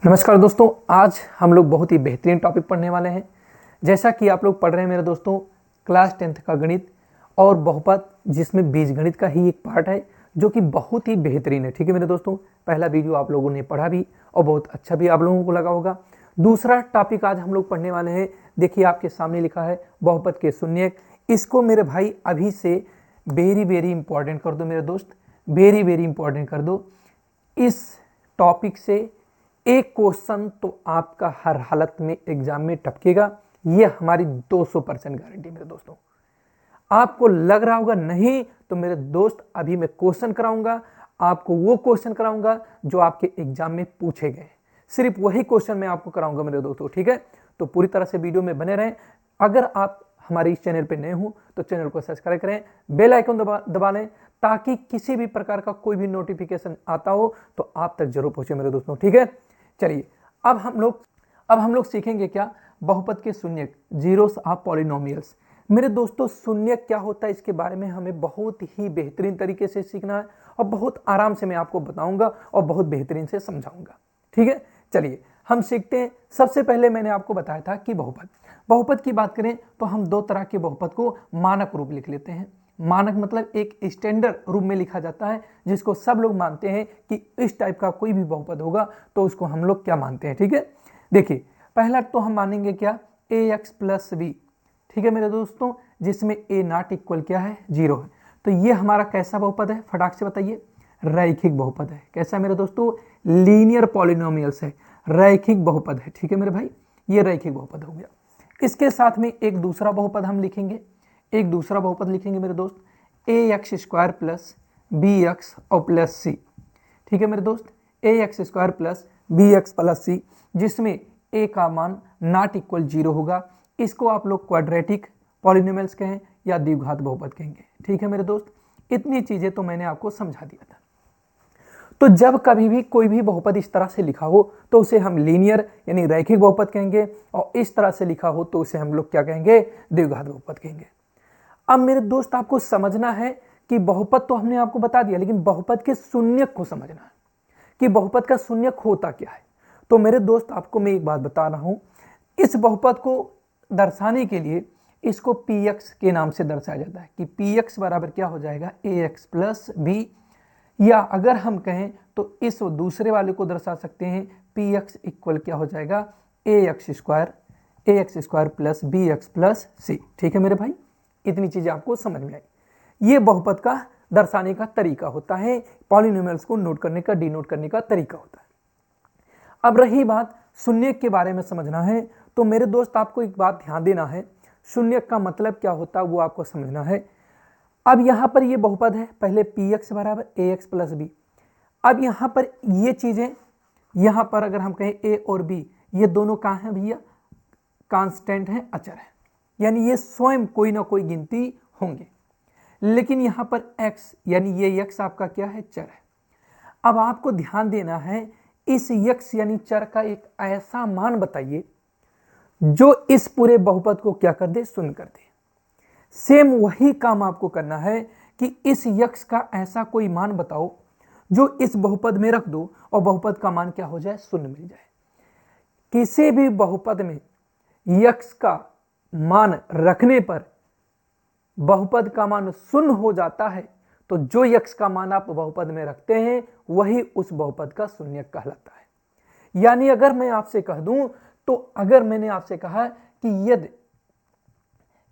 नमस्कार दोस्तों, आज हम लोग बहुत ही बेहतरीन टॉपिक पढ़ने वाले हैं। जैसा कि आप लोग पढ़ रहे हैं मेरे दोस्तों, क्लास 10th का गणित और बहुपद, जिसमें बीजगणित का ही एक पार्ट है जो कि बहुत ही बेहतरीन है। ठीक है मेरे दोस्तों, पहला वीडियो आप लोगों ने पढ़ा भी और बहुत अच्छा भी आप लोगों को लगा होगा। दूसरा टॉपिक आज हम लोग पढ़ने वाले हैं। देखिए आपके सामने लिखा है बहुपद के शून्यक। इसको मेरे भाई अभी से वेरी इंपॉर्टेंट कर दो मेरे दोस्त, वेरी इंपॉर्टेंट कर दो। इस टॉपिक से एक क्वेश्चन तो आपका हर हालत में एग्जाम में टपकेगा, ये हमारी 200% गारंटी मेरे दोस्तों। आपको लग रहा होगा नहीं तो मेरे दोस्त, अभी मैं क्वेश्चन कराऊंगा आपको, वो क्वेश्चन कराऊंगा जो आपके एग्जाम में पूछे गए, सिर्फ वही क्वेश्चन मैं आपको कराऊंगा मेरे दोस्तों। ठीक है, तो पूरी तरह से वीडियो में बने रहें। अगर आप हमारे इस चैनल पे नए हो तो चैनल को सब्सक्राइब करें, बेल आइकन दबा लें, ताकि किसी भी प्रकार का कोई भी नोटिफिकेशन आता हो तो आप तक जरूर पहुंचे मेरे दोस्तों। ठीक है, चलिए अब हम लोग सीखेंगे क्या, बहुपद के शून्यक, जीरोस ऑफ पॉलिनोमियल्स। मेरे दोस्तों, शून्यक क्या होता है इसके बारे में हमें बहुत ही बेहतरीन तरीके से सीखना है और बहुत आराम से मैं आपको बताऊंगा और बहुत बेहतरीन से समझाऊंगा। ठीक है, चलिए हम सीखते हैं। सबसे पहले मैंने आपको बताया था कि बहुपद की बात करें तो हम दो तरह के बहुपद को मानक रूप लिख लेते हैं। मानक मतलब एक स्टैंडर्ड रूप में लिखा जाता है, जिसको सब लोग मानते हैं कि इस टाइप का कोई भी बहुपद होगा तो उसको हम लोग क्या मानते हैं। ठीक है, देखिए पहला तो हम मानेंगे क्या, ax प्लस बी। ठीक है मेरे दोस्तों, जिसमें a नॉट इक्वल क्या है, 0 है। तो ये हमारा कैसा बहुपद है, फटाक से बताइए, रैखिक बहुपद है। कैसा मेरे दोस्तों, लीनियर पॉलिनोमियल्स है, रैखिक बहुपद है। ठीक है मेरे भाई, ये रैखिक बहुपद हो गया। इसके साथ में एक दूसरा बहुपद हम लिखेंगे, मेरे दोस्त, a x square plus B x और प्लस सी। ठीक है मेरे दोस्त, a x square plus B x plus c, जिसमें ए का मान नॉट इक्वल 0 होगा। इसको आप लोग क्वाड्रेटिक पॉलिनोमियल्स कहें या द्विघात बहुपद कहेंगे। ठीक है मेरे दोस्त, इतनी चीजें तो मैंने आपको समझा दिया था। तो जब कभी भी कोई भी बहुपद इस तरह से लिखा हो तो उसे हम लीनियर यानी रैखिक बहुपद कहेंगे, और इस तरह से लिखा हो तो उसे हम लोग क्या कहेंगे, द्विघात बहुपद कहेंगे। अब मेरे दोस्त आपको समझना है कि बहुपद तो हमने आपको बता दिया, लेकिन बहुपद के शून्यक को समझना है कि बहुपद का शून्यक होता क्या है। तो मेरे दोस्त आपको मैं एक बात बता रहा हूं, इस बहुपद को दर्शाने के लिए इसको px के नाम से दर्शाया जाता है कि px बराबर क्या हो जाएगा, ax प्लस बी। या अगर हम कहें तो इस दूसरे वाले को दर्शा सकते हैं, px इक्वल क्या हो जाएगा, ax square plus B x plus c. ठीक है मेरे भाई, इतनी चीजें आपको समझ में आई। ये बहुपद का दर्शाने का तरीका होता है, पॉलिनोमियल्स को नोट करने का, डिनोट करने का तरीका होता है। अब रही बात शून्यक के बारे में समझना है, तो मेरे दोस्त आपको एक बात ध्यान देना है, शून्यक का मतलब क्या होता है वो आपको समझना है। अब यहां पर ये बहुपद है, पहले px बराबर ax प्लस बी। अब यहां पर ये चीजें, यहां पर अगर हम कहें a और b, ये दोनों कहां हैं भैया, कांस्टेंट हैं, अचर है, यानी ये स्वयं कोई ना कोई गिनती होंगे। लेकिन यहां पर x यानी ये x आपका क्या है, चर है। अब आपको ध्यान देना है, इस x यानी चर का एक ऐसा मान बताइए जो इस पूरे बहुपद को क्या कर दे, शून्य कर दे। सेम वही काम आपको करना है कि इस x का ऐसा कोई मान बताओ जो इस बहुपद में रख दो और बहुपद का मान क्या हो जाए, शून्य मिल जाए। किसी भी बहुपद में x का मान रखने पर बहुपद का मान शून्य हो जाता है, तो जो x का मान आप बहुपद में रखते हैं वही उस बहुपद का शून्यक कहलाता है। यानी अगर मैं आपसे कह दूं, तो अगर मैंने आपसे कहा कि यदि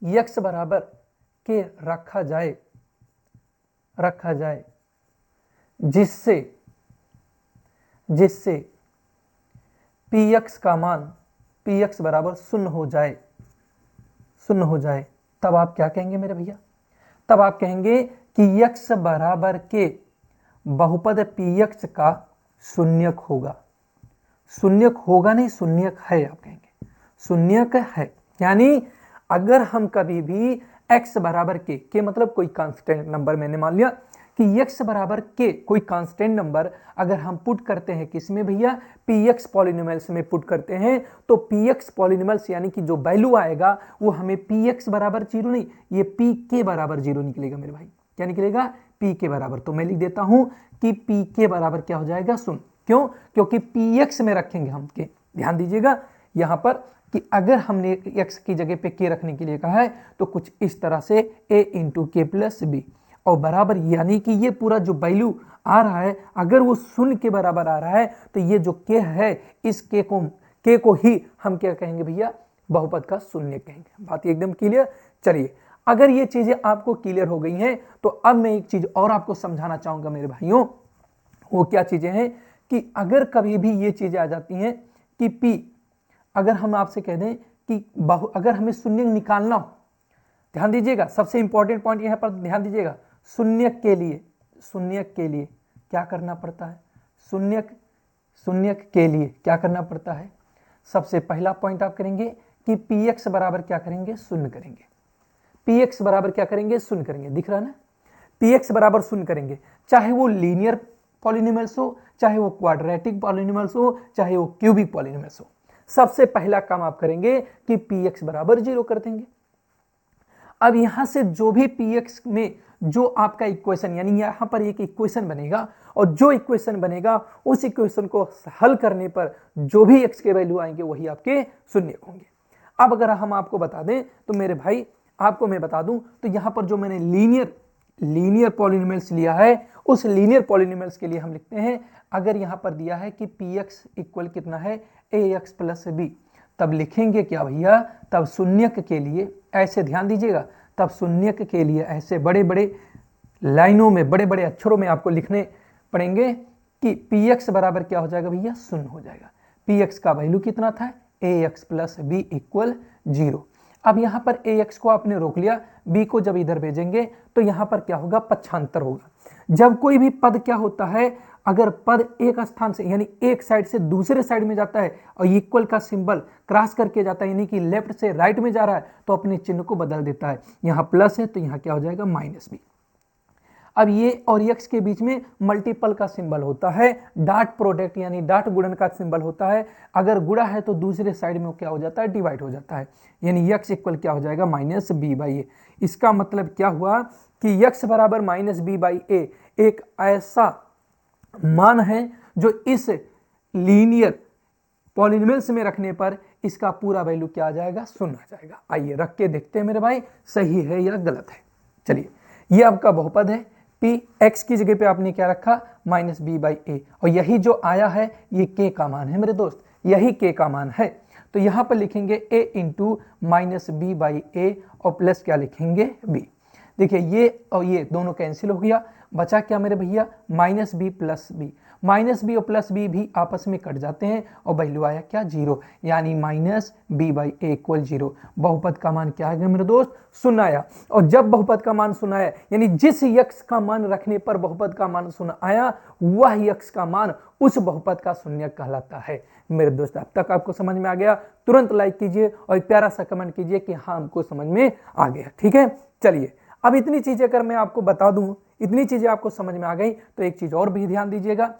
x बराबर के रखा जाए जिससे px का मान px बराबर शून्य हो जाए, तब आप क्या कहेंगे मेरे भैया, तब आप कहेंगे कि x बराबर के बहुपद px का शून्यक होगा। शून्यक होगा नहीं, शून्यक है, आप कहेंगे शून्यक है। यानी अगर हम कभी भी x बराबर के मतलब कोई कांस्टेंट नंबर, मैंने मान लिया कि x बराबर के कोई कांस्टेंट नंबर अगर हम पुट करते हैं किसमें भैया, px पॉलिनोमियल्स में पुट करते हैं, तो px पॉलिनोमियल्स यानी कि जो वैल्यू आएगा वो हमें px बराबर 0 नहीं, ये pk बराबर 0 निकलेगा मेरे भाई। क्या निकलेगा, p के बराबर। तो मैं लिख देता हूं कि p के बराबर क्या हो जाएगा, शून्य। क्यों? क्योंकि px में रखेंगे हम के। ध्यान दीजिएगा यहाँ पर कि अगर हमने x की जगह पे k रखने के लिए कहा है तो कुछ इस तरह से a इंटू के प्लस बी और बराबर, यानी कि ये पूरा जो वैल्यू आ रहा है अगर वो शून्य के बराबर आ रहा है तो ये जो k है इस k को ही हम क्या कहेंगे भैया? बहुपद का शून्य कहेंगे। बात एकदम क्लियर। चलिए, अगर ये चीजें आपको क्लियर हो गई हैं तो अब मैं एक चीज और आपको समझाना चाहूंगा मेरे भाइयों। वो क्या चीजें हैं कि अगर कभी भी ये चीजें आ जाती हैं कि p, अगर हम आपसे कह दें कि अगर हमें शून्य निकालना हो, ध्यान दीजिएगा, सबसे इंपॉर्टेंट पॉइंट यहां पर ध्यान दीजिएगा, शून्य के लिए क्या करना पड़ता है? शून्य के लिए क्या करना पड़ता है? सबसे पहला पॉइंट आप करेंगे कि px बराबर क्या करेंगे? शून्य करेंगे। px बराबर क्या करेंगे? शून्य करेंगे। दिख रहा है ना? px बराबर शून्य करेंगे, चाहे वो लीनियर पॉलिनोमियल्स हो, चाहे वो क्वाड्रेटिक पॉलिनोमियल्स हो, चाहे वो क्यूबिक पॉलिनोमियल्स हो। सबसे पहला काम आप करेंगे कि px बराबर 0 कर देंगे। अब यहां से जो भी px में जो आपका इक्वेशन, यानी यहां पर एक इक्वेशन बनेगा और जो इक्वेशन बनेगा उस इक्वेशन को हल करने पर जो भी x के वैल्यू आएंगे वही आपके शून्य होंगे। अब अगर हम आपको बता दें तो मेरे भाई, आपको मैं बता दूं तो यहां पर जो मैंने लीनियर पॉलिनोमियल्स लिया है उस लीनियर पॉलिनोमियल्स के लिए हम लिखते हैं, अगर यहां पर दिया है कि px इक्वल कितना है? ax प्लस b, तब लिखेंगे क्या भैया? तब शून्यक के लिए ऐसे, ध्यान दीजिएगा, तब शून्यक के लिए ऐसे बड़े बड़े लाइनों में, बड़े बड़े अक्षरों में आपको लिखने पड़ेंगे कि px बराबर क्या हो जाएगा भैया? शून्य हो जाएगा। px का वैल्यू कितना था? ax plus b equal 0। अब यहां पर ax को आपने रोक लिया, b को जब इधर भेजेंगे तो यहां पर क्या होगा? पक्षांतर होगा। जब कोई भी पद क्या होता है, अगर पद एक स्थान से यानी एक साइड से दूसरे साइड में जाता है और इक्वल का सिंबल क्रॉस करके जाता है, यानी कि लेफ्ट से राइट में जा रहा है, तो अपने चिन्ह को बदल देता है। यहां प्लस है तो यहां क्या हो जाएगा? Minus B. अब ये और x के बीच में मल्टीपल का सिंबल होता है, डॉट प्रोडक्ट यानी डॉट गुणन का सिंबल होता है। अगर गुणा है तो दूसरे साइड में क्या हो जाता है? डिवाइड हो जाता है, यानी x इक्वल क्या हो जाएगा? माइनस बी बाई ए। इसका मतलब क्या हुआ कि x बराबर माइनस बी बाई ए एक ऐसा मान है जो इस लीनियर पॉलिनोमियल्स में रखने पर इसका पूरा वैल्यू क्या आ जाएगा? शून्य आ जाएगा। आइए रख के देखते हैं मेरे भाई, सही है या गलत है। चलिए, ये आपका बहुपद है, p x की जगह पे आपने क्या रखा? माइनस बी बाई ए, और यही जो आया है ये k का मान है मेरे दोस्त, यही k का मान है। तो यहां पर लिखेंगे a into minus B by a और प्लस क्या लिखेंगे? b। देखिए ये और ये दोनों कैंसिल हो गया, बचा क्या मेरे भैया? Minus B plus B. Minus B और प्लस बी भी आपस में कट जाते हैं और वैल्यू आया क्या? 0, यानी minus B by A equal 0। बहुपद का मान क्या है मेरे दोस्त? शून्य आया। और जब बहुपद का मान शून्य आया, यानी जिस यक्ष का मान रखने पर बहुपद का मान शून्य आया, वह यक्ष का मान उस बहुपद का शून्य कहलाता है। मेरे दोस्त, अब तक आपको समझ में आ गया? तुरंत लाइक कीजिए और एक प्यारा सा कमेंट कीजिए कि हाँ हमको समझ में आ गया। ठीक है, चलिए अब इतनी चीजें अगर मैं आपको बता दूं, इतनी चीजें आपको समझ में आ गई, तो एक चीज और भी ध्यान दीजिएगा।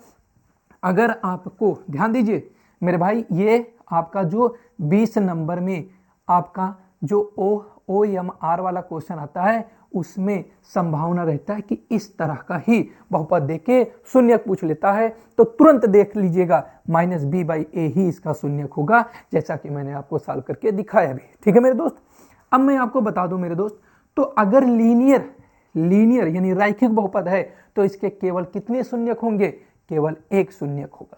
अगर आपको ध्यान दीजिए मेरे भाई, ये आपका जो 20 नंबर में आपका जो OMR वाला क्वेश्चन आता है उसमें संभावना रहता है कि इस तरह का ही बहुपद देके शून्य पूछ लेता है, तो तुरंत देख लीजिएगा माइनस बी बाई ए ही इसका शून्य होगा, जैसा कि मैंने आपको सॉल्व करके दिखाया भी। ठीक है मेरे दोस्त, अब मैं आपको बता दूं मेरे दोस्त, तो अगर लीनियर यानी रैखिक बहुपद है तो इसके केवल कितने शून्यक होंगे? केवल एक शून्यक होगा,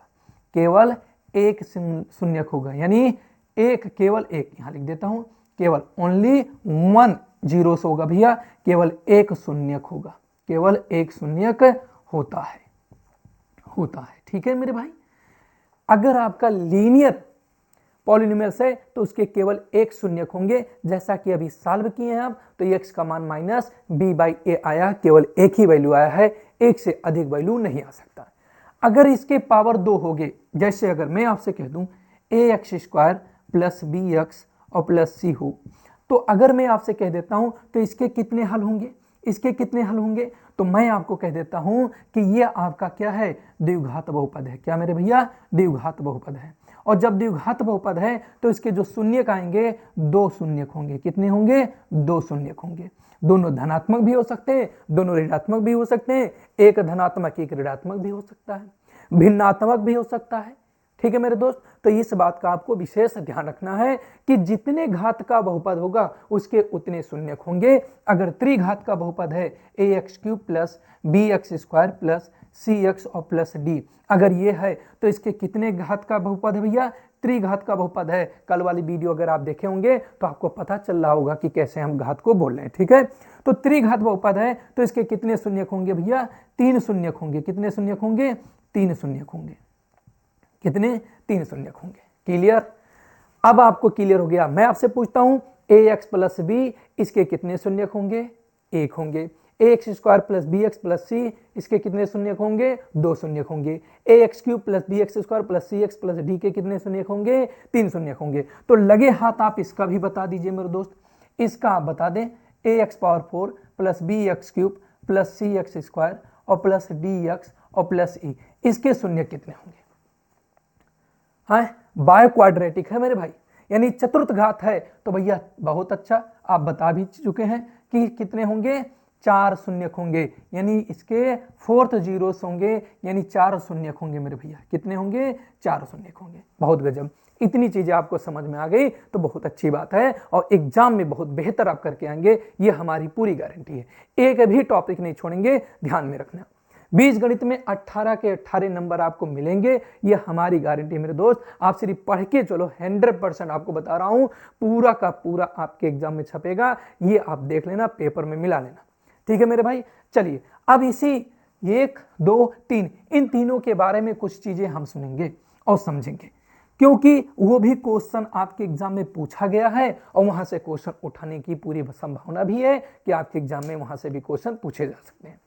केवल एक शून्यक होगा, यानी केवल एक, यहां लिख देता हूं, केवल ओनली 1 जीरोस होगा भैया, केवल एक शून्यक होगा, केवल एक शून्यक होता है। ठीक है मेरे भाई, अगर आपका लीनियर पॉलिनोमियल्स है तो उसके केवल एक शून्यक होंगे, जैसा कि अभी सॉल्व किए हैं आप, तो x का मान माइनस बी बाई ए आया, केवल एक ही वैल्यू आया है, एक से अधिक वैल्यू नहीं आ सकता। अगर इसके पावर 2 हो गए, जैसे अगर मैं आपसे कह दूं ax square plus B x और प्लस सी हो, तो अगर मैं आपसे कह देता हूं तो इसके कितने हल होंगे? इसके कितने हल होंगे? तो मैं आपको कह देता हूं कि ये आपका क्या है? द्विघात बहुपद है। क्या मेरे भैया? द्विघात बहुपद है। और जब द्विघात बहुपद है तो इसके जो शून्यक आएंगे 2 शून्यक होंगे। कितने होंगे? 2 शून्यक होंगे। दोनों धनात्मक भी हो सकते हैं, दोनों ऋणात्मक भी हो सकते हैं, एक धनात्मक एक ऋणात्मक भी हो सकता है। भिन्नात्मक भी हो सकता है। ठीक है मेरे दोस्त, तो इस बात का आपको विशेष ध्यान रखना है कि जितने घात का बहुपद होगा उसके उतने शून्यक होंगे। अगर त्रिघात का बहुपद है ax³ plus bx² plus cx और प्लस d, अगर ये है तो इसके कितने घात का बहुपद है भैया? त्रिघात का बहुपद है। कल वाली वीडियो अगर आप देखे होंगे तो आपको पता चल रहा होगा कि कैसे हम घात को बोल रहे हैं। ठीक है, तो त्रिघात बहुपद है तो इसके कितने शून्यक होंगे भैया? 3 शून्यक होंगे। कितने शून्यक होंगे? 3 शून्यक होंगे। कितने? 3 शून्यक होंगे। क्लियर? अब आपको क्लियर हो गया। मैं आपसे पूछता हूं ax प्लस बी, इसके कितने शून्यक होंगे? 1 होंगे। ax² plus bx plus c, इसके कितने शून्यक होंगे? 2 शून्यक होंगे। ax³ plus bx² plus cx plus d के कितने शून्यक होंगे? 3 शून्यक होंगे। तो लगे हाथ आप इसका भी बता दीजिए मेरे दोस्त, इसका आप बता दें ax⁴ plus bx³ plus cx² और प्लस dx और प्लस e, इसके शून्यक कितने होंगे? हाँ, बायो क्वाड्रेटिक है मेरे भाई, यानी चतुर्थ घात है। तो भैया बहुत अच्छा, आप बता भी चुके हैं कि कितने होंगे? 4 शून्यक होंगे, यानी इसके 4th जीरोस होंगे, यानी 4 शून्यक होंगे मेरे भैया। कितने होंगे? 4 शून्यक होंगे। बहुत गजब, इतनी चीजें आपको समझ में आ गई तो बहुत अच्छी बात है, और एग्जाम में बहुत बेहतर आप करके आएंगे, ये हमारी पूरी गारंटी है। एक भी टॉपिक नहीं छोड़ेंगे, ध्यान में रखना। बीजगणित में 18 के 18 नंबर आपको मिलेंगे, ये हमारी गारंटी मेरे दोस्त। आप सिर्फ पढ़ के चलो, 100% आपको बता रहा हूं, पूरा का पूरा आपके एग्जाम में छपेगा। ये आप देख लेना, पेपर में मिला लेना। ठीक है मेरे भाई, चलिए अब इसी 1 2 3 इन तीनों के बारे में कुछ चीजें हम सुनेंगे और समझेंगे, क्योंकि वो भी क्वेश्चन आपके एग्जाम में पूछा गया है और वहां से क्वेश्चन उठाने की पूरी संभावना भी है कि आपके एग्जाम में वहां से भी क्वेश्चन पूछे जा सकते हैं।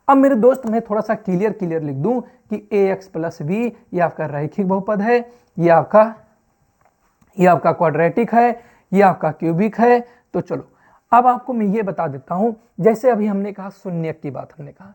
अब मेरे दोस्त मैं थोड़ा सा क्लियर लिख दूं कि ax प्लस बी ये आपका रैखिक बहुपद है, ये आपका क्वाड्रेटिक है, ये आपका क्यूबिक है। तो चलो अब आपको मैं ये बता देता हूं, जैसे अभी हमने कहा शून्यक की बात, हमने कहा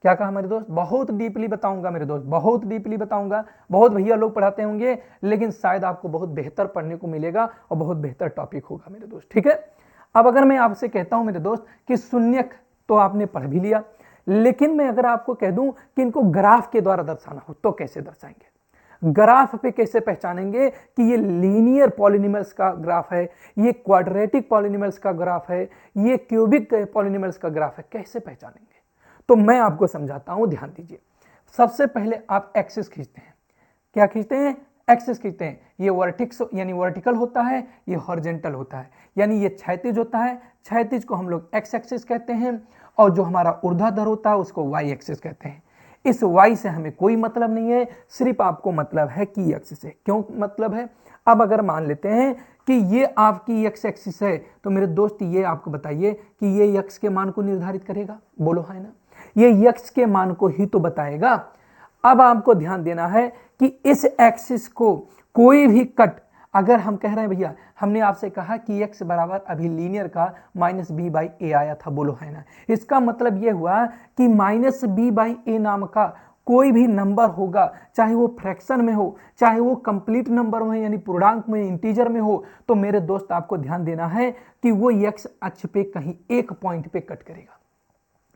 क्या कहा मेरे दोस्त? बहुत डीपली बताऊंगा मेरे दोस्त, बहुत डीपली बताऊंगा। बहुत भैया लोग पढ़ाते होंगे, लेकिन शायद आपको बहुत बेहतर पढ़ने को मिलेगा और बहुत बेहतर टॉपिक होगा मेरे दोस्त। ठीक है, अब अगर मैं आपसे कहता हूं मेरे दोस्त कि शून्यक तो आपने पढ़ भी लिया, लेकिन मैं अगर आपको कह दूं कि इनको ग्राफ के द्वारा दर्शाना हो तो कैसे दर्शाएंगे? ग्राफ पे कैसे पहचानेंगे कि ये लीनियर पॉलिनॉमियल्स का ग्राफ है, ये क्वाड्रेटिक पॉलिनॉमियल्स का ग्राफ है, ये क्यूबिक पॉलिनॉमियल्स का ग्राफ है? कैसे पहचानेंगे? तो मैं आपको समझाता हूं, ध्यान दीजिए। सबसे पहले आप एक्सिस खींचते हैं। क्या खींचते हैं? एक्सिस खींचते हैं। ये वर्टिक्स यानी वर्टिकल होता है, ये हॉरिजॉन्टल होता है, यानी ये क्षैतिज होता है। क्षैतिज को हम लोग एक्स एक्सिस कहते हैं, और जो हमारा ऊर्ध्वाधर होता है उसको वाई एक्सिस कहते हैं। इस वाई से हमें कोई मतलब नहीं है, सिर्फ आपको मतलब है कि एक्सिस है। क्यों मतलब है? अब अगर मान लेते हैं कि ये आपकी एक्स एक्सिस है, तो मेरे दोस्त ये आपको बताइए कि ये एक्स के मान को निर्धारित करेगा? बोलो है ना, ये एक्स के मान को ही तो बताएगा। अब आपको ध्यान देना है कि इस एक्सिस को कोई भी कट, अगर हम कह रहे हैं भैया, हमने आपसे कहा कि x बराबर अभी लीनियर का -b/a आया था, बोलो है ना, इसका मतलब यह हुआ कि -b/a नाम का कोई भी नंबर होगा, चाहे वो फ्रैक्शन में हो, चाहे वो कंप्लीट नंबर में यानी पूर्णांक में, इंटीजर में हो, तो मेरे दोस्त आपको ध्यान देना है कि वो x अक्ष पे कहीं एक पॉइंट पे कट करेगा।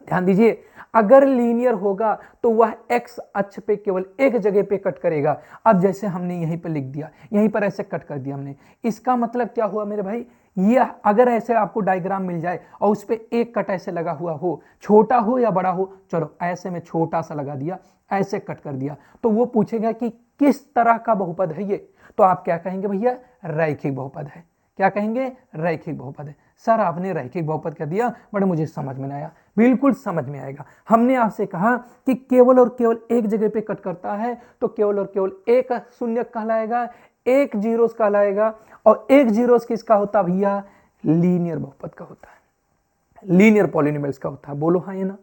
ध्यान दीजिए, अगर लीनियर होगा तो वह x अक्ष पे केवल एक जगह पे कट करेगा। अब जैसे हमने यहीं पर लिख दिया, यहीं पर ऐसे कट कर दिया हमने, इसका मतलब क्या हुआ मेरे भाई? ये अगर ऐसे आपको डायग्राम मिल जाए और उस पे एक कट ऐसे लगा हुआ हो, छोटा हो या बड़ा हो, चलो ऐसे में छोटा सा लगा दिया, ऐसे कट कर दिया, तो वो पूछेगा कि किस तरह का बहुपद है ये? तो आप क्या कहेंगे भैया? रैखिक बहुपद है। क्या कहेंगे? रैखिक बहुपद है। सर आपने रैखिक बहुपद कर दिया, बट मुझे समझ में नहीं आया। बिल्कुल समझ में आएगा। हमने आपसे कहा कि केवल और केवल एक जगह पे कट करता है, तो केवल और केवल एक शून्यक कहलाएगा, एक जीरोस कहलाएगा, और एक जीरोस किसका होता भैया? लीनियर बहुपद का होता है, लीनियर पॉलिनॉमियल्स का होता है। बोलो हाँ या ना?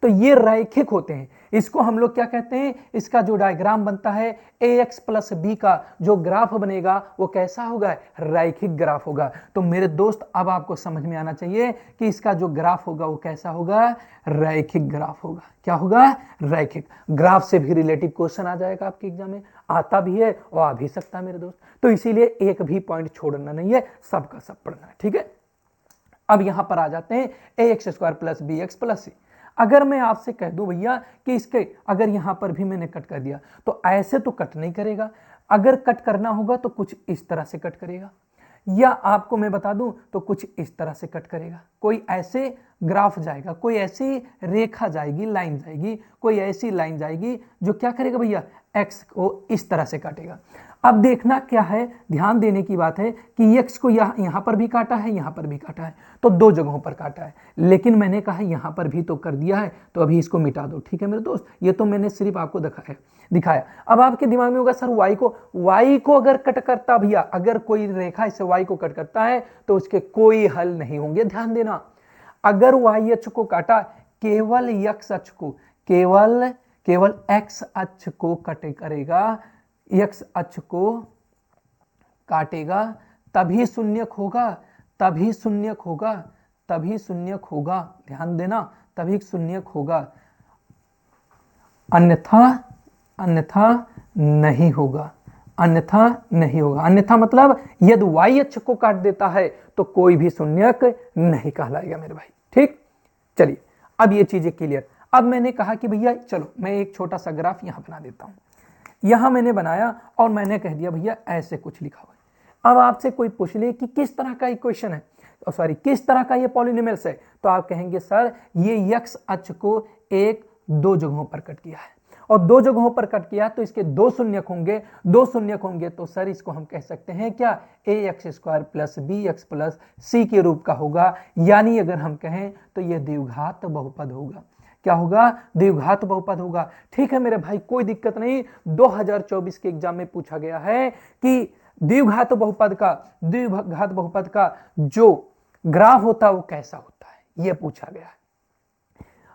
तो ये रैखिक होते हैं। इसको हम लोग क्या कहते हैं? इसका जो डायग्राम बनता है ax प्लस बी का जो ग्राफ बनेगा वो कैसा होगा? रैखिक ग्राफ होगा। तो मेरे दोस्त अब आपको समझ में आना चाहिए कि इसका जो ग्राफ होगा वो कैसा होगा? रैखिक ग्राफ होगा। क्या होगा? रैखिक। ग्राफ से भी रिलेटिव क्वेश्चन आ जाएगा आपके एग्जाम में, आता भी है और आ भी सकता है मेरे दोस्त। तो इसीलिए एक भी पॉइंट छोड़ना नहीं है, सबका सब पढ़ना है। ठीक है, अब यहां पर आ जाते हैं ax² plus bx plus c। अगर मैं आपसे कह दूं भैया कि इसके अगर यहां पर भी मैंने कट कर दिया तो ऐसे तो कट नहीं करेगा, अगर कट करना होगा तो कुछ इस तरह से कट करेगा, या आपको मैं बता दूं तो कुछ इस तरह से कट करेगा। कोई ऐसे ग्राफ जाएगा, कोई ऐसी रेखा जाएगी, लाइन जाएगी, कोई ऐसी लाइन जाएगी जो क्या करेगा भैया, एक्स को इस तरह से काटेगा। अब देखना क्या है, ध्यान देने की बात है कि एक्स को यहां पर भी काटा है, यहां पर भी काटा है, तो दो जगहों पर काटा है, लेकिन मैंने कहा यहां पर भी तो कर दिया है, तो अभी इसको मिटा दो। ठीक है मेरे दोस्त, ये तो मैंने सिर्फ आपको दिखाया। अब आपके दिमाग में होगा सर वाई को अगर कट करता भैया, अगर कोई रेखा इसे वाई को कट करता है तो उसके कोई हल नहीं होंगे। ध्यान देना, अगर वाई अक्ष को काटा, केवल एक्स अक्ष को, केवल एक्स अक्ष को कट करेगा, एक्स अक्ष को काटेगा, तभी शून्यक होगा, तभी शून्यक होगा, तभी शून्यक होगा। ध्यान देना, तभी शून्यक होगा, अन्यथा नहीं होगा, अन्यथा नहीं होगा। अन्यथा मतलब यदि वाई अक्ष को काट देता है तो कोई भी शून्यक नहीं कहलाएगा मेरे भाई। ठीक, चलिए अब ये चीजें क्लियर। अब मैंने कहा कि भैया चलो मैं एक छोटा सा ग्राफ यहां बना देता हूं, यहां मैंने बनाया और मैंने कह दिया भैया ऐसे कुछ लिखा हुआ है। अब आपसे कोई पूछ ले कि किस तरह का इक्वेशन है, सॉरी किस तरह का ये पॉलिनोमियल्स है, तो आप कहेंगे सर ये एक्स अक्ष को एक दो जगहों पर कट किया है, और दो जगहों पर कट किया तो इसके दो शून्यक होंगे, दो शून्यक होंगे तो सर इसको हम कह सकते हैं क्या, a x square plus B x plus c के रूप का होगा। यानी अगर हम कहें तो ये द्विघात बहुपद होगा। क्या होगा, द्विघात बहुपद होगा। ठीक है मेरे भाई, कोई दिक्कत नहीं। 2024 के एग्जाम में पूछा गया है कि द्विघात बहुपद का जो ग्राफ होता है वो कैसा होता है, ये पूछा गया है।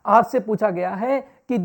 आपसे पूछा गया है कि ये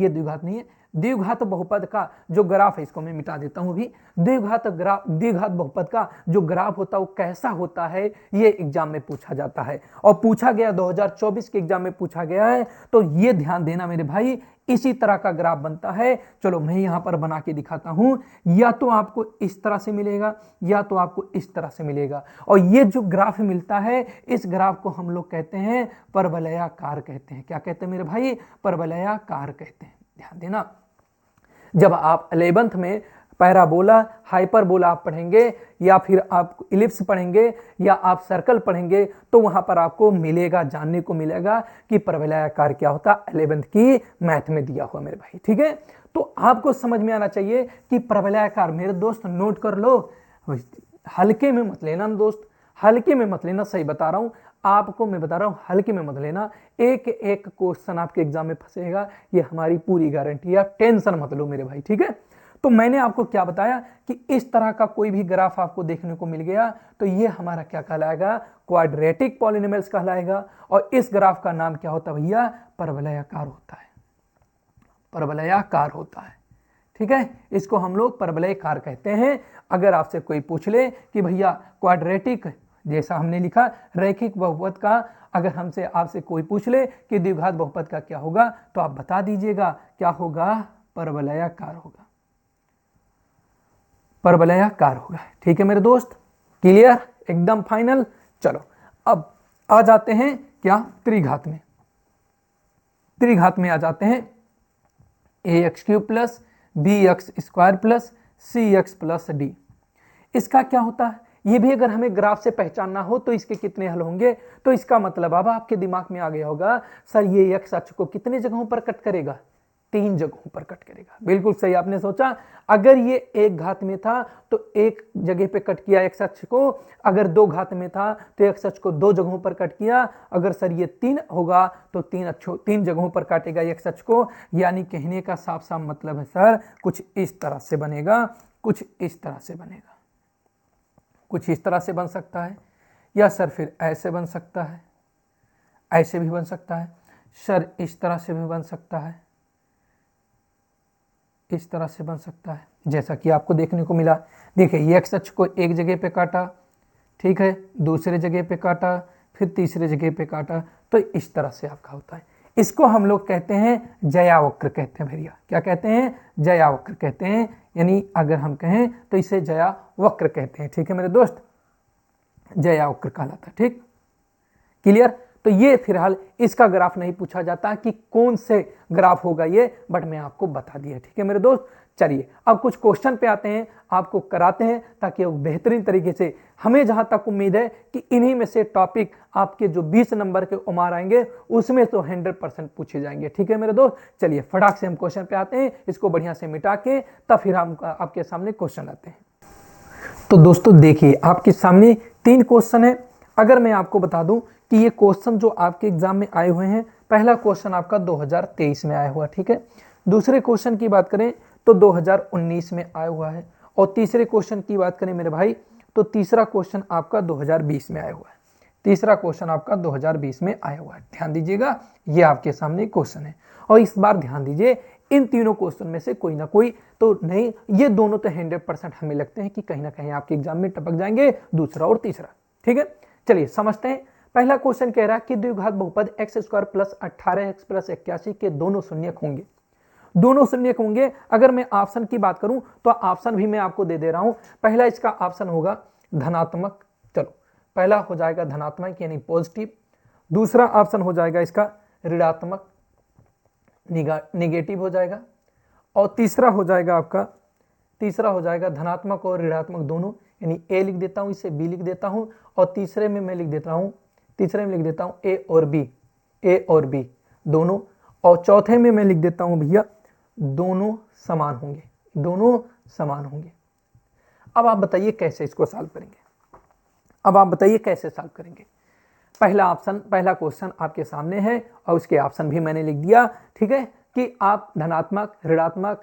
द्विघात नहीं है, द्विघात बहुपद का जो ग्राफ है, इसको मैं मिटा देता हूं अभी, द्विघात बहुपद का जो ग्राफ होता है वो कैसा होता है, ये एग्जाम में पूछा जाता है और पूछा गया 2024 के एग्जाम में पूछा गया है। तो ये ध्यान देना मेरे भाई, इसी तरह का ग्राफ बनता है। चलो मैं यहां पर बना के दिखाता हूं, या तो आपको इस तरह से मिलेगा या तो आपको इस तरह से मिलेगा, और ये जो ग्राफ मिलता है इस ग्राफ को हम लोग कहते हैं परवलयाकार कहते हैं। क्या कहते हैं मेरे भाई, परवलयाकार कहते हैं। ध्यान देना, जब आप 11th में पैराबोला हाइपरबोला आप पढ़ेंगे या फिर आप इलिप्स पढ़ेंगे या आप सर्कल पढ़ेंगे तो वहां पर आपको मिलेगा, जानने को मिलेगा कि परवलयाकार क्या होता है। 11th की मैथ में दिया हुआ मेरे भाई। ठीक है, तो आपको समझ में आना चाहिए कि परवलयाकार, मेरे दोस्त नोट कर लो, हल्के में मत लेना दोस्त, हल्के में मत लेना, सही बता रहा हूं आपको, मैं बता रहा हूं हल्के में मत लेना। एक एक क्वेश्चन आपके एग्जाम में फंसेगा, ये हमारी पूरी गारंटी है, टेंशन मत लो मेरे भाई। ठीक है, तो मैंने आपको क्या बताया कि इस तरह का कोई भी ग्राफ आपको देखने को मिल गया तो ये हमारा क्या कहलाएगा, क्वाड्रेटिक पॉलिनोमियल्स कहलाएगा। और इस ग्राफ का नाम क्या होता है भैया, परवलयाकार होता है, परवलयाकार होता है। ठीक है, इसको हम लोग परवलयाकार कहते हैं। अगर आपसे कोई पूछ ले कि भैया क्वाड्रेटिक, जैसा हमने लिखा रैखिक बहुपद का, अगर हमसे आपसे कोई पूछ ले कि द्विघात बहुपद का क्या होगा तो आप बता दीजिएगा क्या होगा, परवलयाकार होगा, परवलयाकार होगा। ठीक है मेरे दोस्त, क्लियर, एकदम फाइनल। चलो अब आ जाते हैं क्या, त्रिघात में। त्रिघात में आ जाते हैं, a x cube plus B x square plus c x plus d. इसका क्या होता है, ये भी अगर हमें ग्राफ से पहचानना हो तो इसके कितने हल होंगे, तो इसका मतलब अब आपके दिमाग में आ गया होगा सर ये एक्स अक्ष को कितने जगहों पर कट करेगा, 3 जगहों पर कट करेगा। बिल्कुल सही आपने सोचा, अगर ये एक घात में था तो एक जगह पे कट किया एक्स अक्ष को, अगर 2 घात में था तो एक्स अक्ष को 2 जगहों पर कट किया, अगर सर ये 3 होगा तो 3 जगहों पर काटेगा एक्स अक्ष को। यानी कहने का साफ साफ मतलब है सर कुछ इस तरह से बनेगा, कुछ इस तरह से बनेगा, कुछ इस तरह से बन सकता है, या सर फिर ऐसे बन सकता है, ऐसे भी बन सकता है, सर इस तरह से भी बन सकता है, इस तरह से बन सकता है, जैसा कि आपको देखने को मिला। देखिए एक्स अक्ष को एक जगह पे काटा, ठीक है, दूसरे जगह पे काटा, फिर तीसरे जगह पे काटा, तो इस तरह से आपका होता है। इसको हम लोग कहते हैं ज्यावक्र कहते हैं भैया। क्या कहते हैं, ज्यावक्र कहते हैं, यानी अगर हम कहें तो इसे ज्यावक्र कहते हैं। ठीक है मेरे दोस्त, ज्यावक्र कहलाता है। ठीक, क्लियर। तो तो ये फिलहाल इसका ग्राफ नहीं पूछा जाता कि कौन से ग्राफ होगा ये, बट मैं आपको बता दिया। ठीक है मेरे दोस्त, चलिए अब कुछ क्वेश्चन पे आते हैं, आपको कराते हैं ताकि वो बेहतरीन तरीके से, हमें जहां तक उम्मीद है कि इन्हीं में से टॉपिक आपके जो 20 नंबर के उमार आएंगे उसमें तो 100% पूछे जाएंगे। ठीक है मेरे दोस्त, चलिए फटाक से हम क्वेश्चन पे आते हैं, इसको बढ़िया से मिटा के तब फिर हम आपके सामने क्वेश्चन आते हैं। तो दोस्तों देखिए आपके सामने 3 क्वेश्चन है। अगर मैं आपको बता दूं कि ये क्वेश्चन जो आपके एग्जाम में आए हुए हैं, पहला क्वेश्चन आपका 2023 में आया हुआ, ठीक है। दूसरे क्वेश्चन की बात करें तो 2019 में आया हुआ है, और तीसरे क्वेश्चन की बात करें मेरे भाई तो तीसरा क्वेश्चन आपका 2020 में आया हुआ है। तीसरा क्वेश्चन आपका 2020 में आया हुआ है। ध्यान दीजिएगा, ये आपके सामने क्वेश्चन है, और इस बार ध्यान दीजिए इन तीनों क्वेश्चन में से कोई ना कोई तो नहीं, ये दोनों तो 100% हमें लगते हैं कि कहीं ना कहीं आपके एग्जाम में टपक जाएंगे, दूसरा और तीसरा। ठीक है, चलिए समझते हैं। पहला क्वेश्चन कह रहा है कि द्विघात बहुपद x² + 18x + 81 के दोनों शून्यक होंगे। दोनों शून्यक होंगे। अगर मैं ऑप्शन की बात करूं तो ऑप्शन भी मैं आपको दे रहा हूं। पहला इसका ऑप्शन होगा धनात्मक, चलो पहला हो जाएगा धनात्मक यानी पॉजिटिव। दूसरा ऑप्शन हो जाएगा इसका ऋणात्मक, निगेटिव हो जाएगा। और तीसरा हो जाएगा आपका, तीसरा हो जाएगा धनात्मक और ऋणात्मक दोनों, यानी ए लिख देता हूं, इसे बी लिख देता हूं, और तीसरे में मैं लिख देता हूं, तीसरे में लिख देता हूं ए और बी, ए और बी दोनों, और चौथे में मैं लिख देता हूं भैया दोनों समान होंगे, दोनों समान होंगे। अब आप बताइए कैसे इसको सॉल्व करेंगे। अब आप बताइए कैसे सॉल्व करेंगे। पहला ऑप्शन, पहला क्वेश्चन आपके सामने है और उसके ऑप्शन भी मैंने लिख दिया। ठीक है, कि आप धनात्मक ऋणात्मक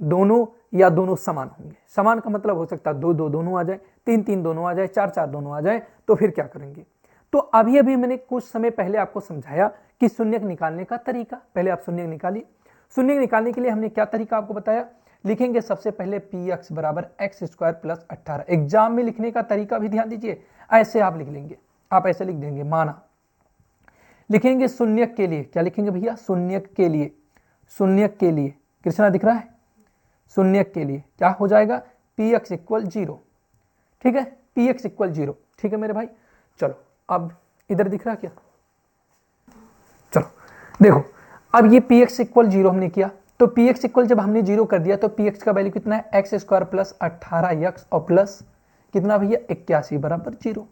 दोनों या दोनों समान होंगे। समान का मतलब हो सकता है 2 2 दोनों आ जाए, 3 3 दोनों आ जाए, 4 4 दोनों आ जाए, तो फिर क्या करेंगे। तो अभी मैंने कुछ समय पहले आपको समझाया कि शून्यक निकालने का तरीका। पहले आप शून्यक निकालिए। शून्यक निकालने के लिए हमने क्या तरीका आपको बताया, लिखेंगे सबसे पहले px = x² + 18। एग्जाम में लिखने का तरीका भी ध्यान दीजिए, ऐसे आप लिख लेंगे, आप ऐसे लिख देंगे, माना लिखेंगे शून्यक के लिए, क्या लिखेंगे भैया, शून्यक के लिए, शून्यक के लिए, कृष्णा दिख रहा है, शून्यक के लिए क्या हो जाएगा px = 0। ठीक है, px = 0। ठीक है मेरे भाई, चलो अब इधर दिख रहा क्या, चलो देखो अब ये px = 0 हमने किया, तो px जब हमने 0 कर दिया तो px का वैल्यू कितना है, x² + 18x और प्लस कितना भैया 81 = 0।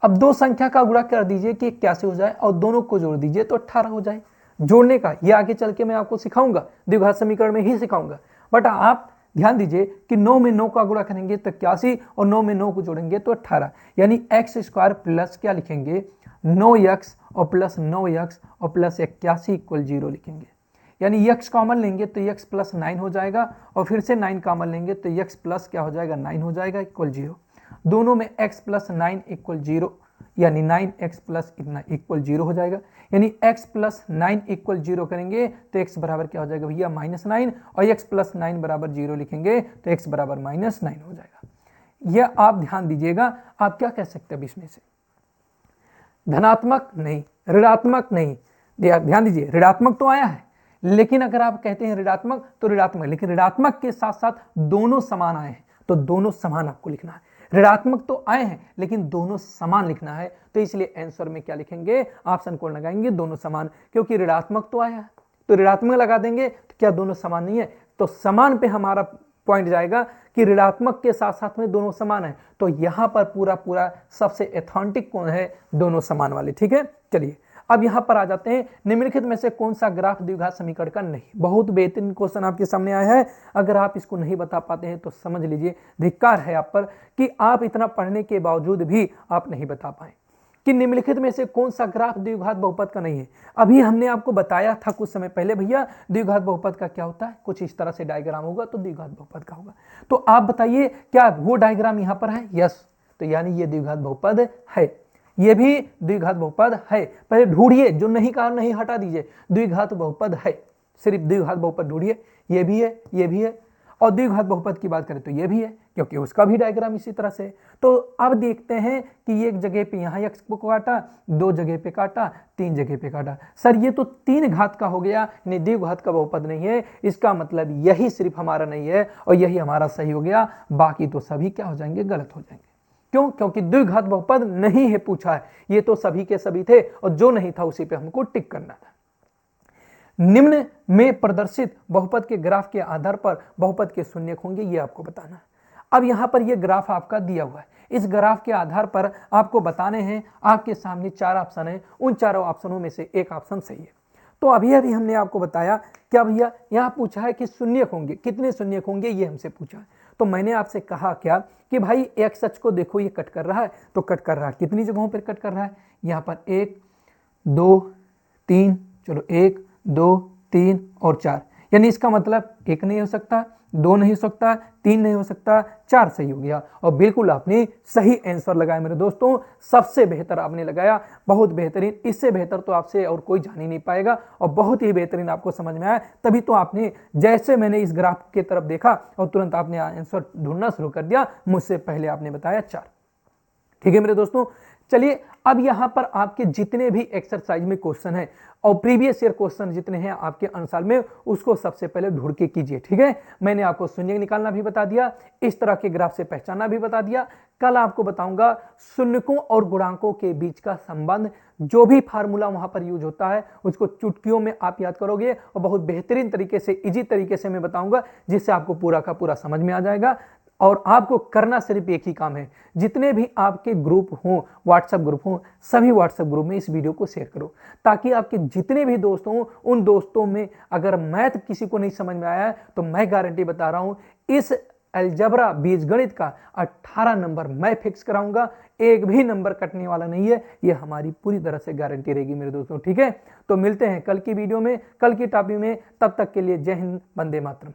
अब दो संख्या का गुणा कर दीजिए कि 81 हो जाए और दोनों को जोड़ दीजिए तो 18 हो जाए। जोड़ने का ये आगे चल के मैं आपको सिखाऊंगा, द्विघात समीकरण में ही सिखाऊंगा, बट आप ध्यान दीजिए कि 9 में 9 का गुणा करेंगे तो 81 और 9 में 9 को जोड़ेंगे तो 18, यानी x² प्लस क्या लिखेंगे 9x और प्लस 9x और प्लस 81 = 0 लिखेंगे। यानी x कॉमन लेंगे तो x + 9 हो जाएगा, और फिर से 9 कॉमन लेंगे तो x प्लस क्या हो जाएगा 9 हो जाएगा = 0। दोनों में x + 9 = 0, यानी 9x प्लस इतना = 0 हो जाएगा। यानी x + 9 = 0 करेंगे तो x बराबर क्या हो जाएगा भैया -9, और x + 9 = 0 लिखेंगे तो x बराबर -9 हो जाएगा। यह आप ध्यान दीजिएगा। आप क्या कह सकते हैं इसमें से, धनात्मक नहीं, ऋणात्मक नहीं, ध्यान दीजिए ऋणात्मक तो आया है, लेकिन अगर आप कहते हैं ऋणात्मक तो ऋणात्मक, लेकिन ऋणात्मक के साथ साथ दोनों समान आए हैं तो दोनों समान आपको लिखना है। ऋणात्मक तो आए हैं लेकिन दोनों समान लिखना है, तो इसलिए आंसर में क्या लिखेंगे, ऑप्शन को लगाएंगे दोनों समान, क्योंकि ऋणात्मक तो आया है तो ऋणात्मक लगा देंगे, तो क्या दोनों समान नहीं है, तो समान पे हमारा पॉइंट जाएगा कि ऋणात्मक के साथ साथ में दोनों समान है, तो यहां पर पूरा सबसे एथेंटिक कौन है, दोनों समान वाले। ठीक है, चलिए अब यहां पर आ जाते हैं, निम्नलिखित में से कौन सा ग्राफ द्विघात समीकरण का नहीं। बहुत बेहतरीन क्वेश्चन आपके सामने आया है, अगर आप इसको नहीं बता पाते हैं तो समझ लीजिए धिक्कार है आप पर कि आप इतना पढ़ने के बावजूद भी आप नहीं बता पाए कि निम्नलिखित में से कौन सा ग्राफ द्विघात बहुपद का नहीं है। अभी हमने आपको बताया था कुछ समय पहले भैया द्विघात बहुपद का क्या होता है, कुछ इस तरह से डायग्राम होगा तो द्विघात बहुपद का होगा। तो आप बताइए क्या वो डायग्राम यहां पर है, यस, तो यानी ये द्विघात बहुपद है, ये भी द्विघात बहुपद है। पहले ढूंढिए, जो नहीं कहा नहीं हटा दीजिए, द्विघात बहुपद है, सिर्फ द्विघात बहुपद ढूंढिए, ये भी है, ये भी है, और द्विघात बहुपद की बात करें तो ये भी है, क्योंकि उसका भी डायग्राम इसी तरह से। तो अब देखते हैं कि एक जगह पे यहाँ x को काटा, 2 जगह पे काटा, 3 जगह पे काटा, सर ये तो 3 घात का हो गया, यानी द्विघात का बहुपद नहीं है, इसका मतलब यही सिर्फ हमारा नहीं है और यही हमारा सही हो गया, बाकी तो सभी क्या हो जाएंगे, गलत हो जाएंगे। क्यों? क्योंकि द्विघात बहुपद नहीं है पूछा है, ये तो सभी के सभी थे और जो नहीं था उसी पे हमको टिक करना था। निम्न में प्रदर्शित बहुपद के ग्राफ के आधार पर बहुपद के शून्यक होंगे, ये आपको बताना है। अब यहां पर ये ग्राफ आपका दिया हुआ है, इस ग्राफ के आधार पर आपको बताने हैं, आपके सामने 4 ऑप्शन है, उन चारों ऑप्शनों में से एक ऑप्शन सही है। तो अभी हमने आपको बताया क्या भैया, यहाँ पूछा है कि शून्यक होंगे, कितने शून्यक होंगे ये हमसे पूछा है। तो मैंने आपसे कहा क्या कि भाई एक्स अक्ष को देखो, ये कट कर रहा है, तो कट कर रहा है कितनी जगहों पर कट कर रहा है, यहाँ पर 1 2 3, चलो 1 2 3 और 4, यानी इसका मतलब 1 नहीं हो सकता, 2 नहीं हो सकता, 3 नहीं हो सकता, 4 सही हो गया। और बिल्कुल आपने सही आंसर लगाया मेरे दोस्तों, सबसे बेहतर आपने लगाया, बहुत बेहतरीन, इससे बेहतर तो आपसे और कोई जान ही नहीं पाएगा और बहुत ही बेहतरीन आपको समझ में आया। तभी तो आपने, जैसे मैंने इस ग्राफ की तरफ देखा और तुरंत आपने आंसर ढूंढना शुरू कर दिया, मुझसे पहले आपने बताया 4। ठीक है मेरे दोस्तों, चलिए अब यहां पर आपके जितने भी एक्सरसाइज में क्वेश्चन है और प्रीवियस ईयर क्वेश्चन जितने हैं आपके अनुसार में, उसको सबसे पहले ढूंढ के कीजिए। ठीक है, मैंने आपको शून्य निकालना भी बता दिया, इस तरह के ग्राफ से पहचानना भी बता दिया। कल आपको बताऊंगा शून्यकों और गुणांकों के बीच का संबंध, जो भी फार्मूला वहां पर यूज होता है उसको चुटकियों में आप याद करोगे और बहुत बेहतरीन तरीके से, इजी तरीके से मैं बताऊंगा, जिससे आपको पूरा का पूरा समझ में आ जाएगा। और आपको करना सिर्फ एक ही काम है, जितने भी आपके ग्रुप हों, व्हाट्सएप ग्रुप हों, सभी व्हाट्सएप ग्रुप में इस वीडियो को शेयर करो, ताकि आपके जितने भी दोस्त हों, उन दोस्तों में अगर मैथ किसी को नहीं समझ में आया है तो मैं गारंटी बता रहा हूं, इस अलजबरा बीजगणित का 18 नंबर मैं फिक्स कराऊंगा, एक भी नंबर कटने वाला नहीं है, ये हमारी पूरी तरह से गारंटी रहेगी मेरे दोस्तों। ठीक है, तो मिलते हैं कल की वीडियो में, कल की टॉपिक में, तब तक के लिए जय हिंद, वंदे मातरम।